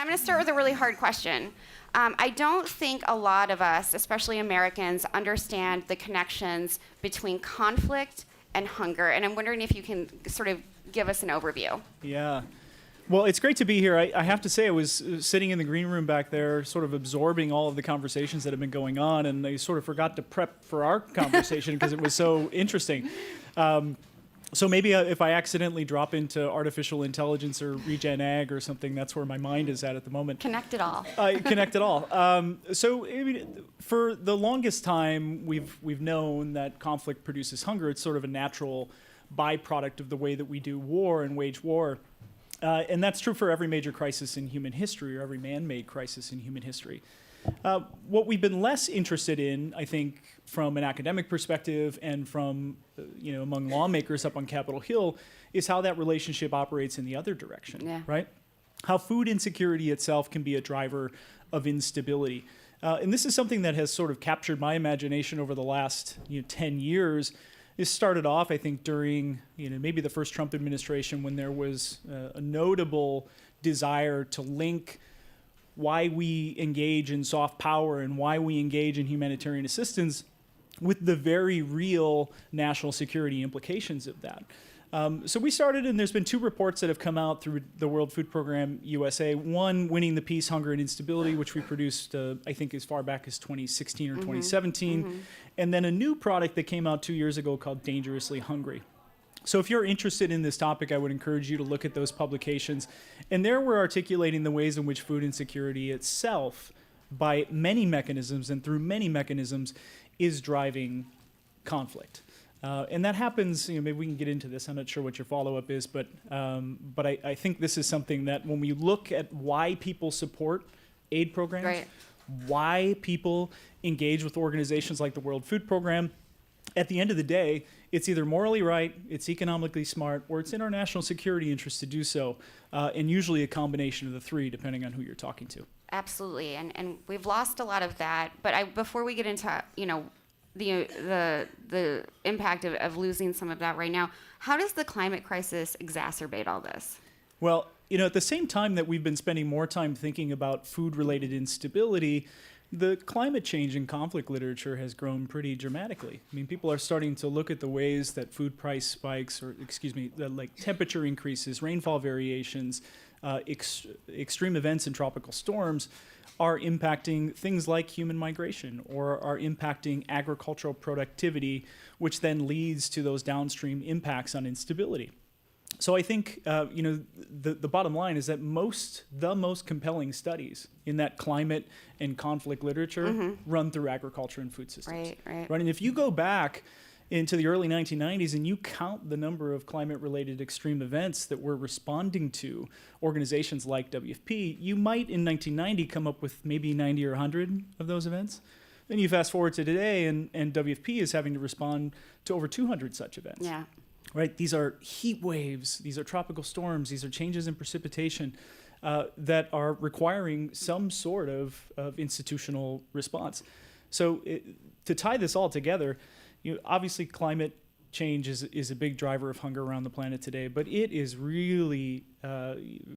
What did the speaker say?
I'm going to start with a really hard question. I don't think a lot of us, especially Americans, understand the connections between conflict and hunger. And I'm wondering if you can sort of give us an overview. Yeah. Well, it's great to be here. I have to say, I was sitting in the green room back there, sort of absorbing all of the conversations that have been going on, and I sort of forgot to prep for our conversation because it was so interesting. So maybe if I accidentally drop into artificial intelligence or regen ag or something, that's where my mind is at the moment. Connect it all. Connect it all. So I mean, for the longest time, we've known that conflict produces hunger. It's sort of a natural byproduct of the way that we do war and wage war. And that's true for every major crisis in human history, or every man-made crisis in human history. What we've been less interested in, I think, from an academic perspective and from, among lawmakers up on Capitol Hill, is how that relationship operates in the other direction, right? How food insecurity itself can be a driver of instability. And this is something that has sort of captured my imagination over the last 10 years. This started off, I think, during maybe the first Trump administration, when there was a notable desire to link why we engage in soft power and why we engage in humanitarian assistance with the very real national security implications of that. So we started, and there's been 2 reports that have come out through the World Food Program USA. One, Winning the Peace, Hunger and Instability, which we produced, I think, as far back as 2016 or 2017. And then a new product that came out 2 years ago called Dangerously Hungry. So if you're interested in this topic, I would encourage you to look at those publications. And there we're articulating the ways in which food insecurity itself, by many mechanisms and through many mechanisms, is driving conflict. And that happens, maybe we can get into this. I'm not sure what your follow-up is, but I think this is something that when we look at why people support aid programs, Right. why people engage with organizations like the World Food Program, at the end of the day, it's either morally right, it's economically smart, or it's in our national security interest to do so, and usually a combination of the 3, depending on who you're talking to. Absolutely, and we've lost a lot of that. But before we get into the impact of losing some of that right now, how does the climate crisis exacerbate all this? Well, at the same time that we've been spending more time thinking about food-related instability, the climate change and conflict literature has grown pretty dramatically. I mean, people are starting to look at the ways that food price spikes, or like temperature increases, rainfall variations, extreme events and tropical storms are impacting things like human migration, or are impacting agricultural productivity, which then leads to those downstream impacts on instability. So I think the bottom line is that the most compelling studies in that climate and conflict literature run through agriculture and food systems. Right. And if you go back into the early 1990s and you count the number of climate-related extreme events that we're responding to, organizations like WFP, you might in 1990 come up with maybe 90 or 100 of those events. Then you fast forward to today, and WFP is having to respond to over 200 such events. Yeah. Right, these are heat waves, these are tropical storms, these are changes in precipitation that are requiring some sort of institutional response. So to tie this all together, obviously climate change is a big driver of hunger around the planet today, but it is really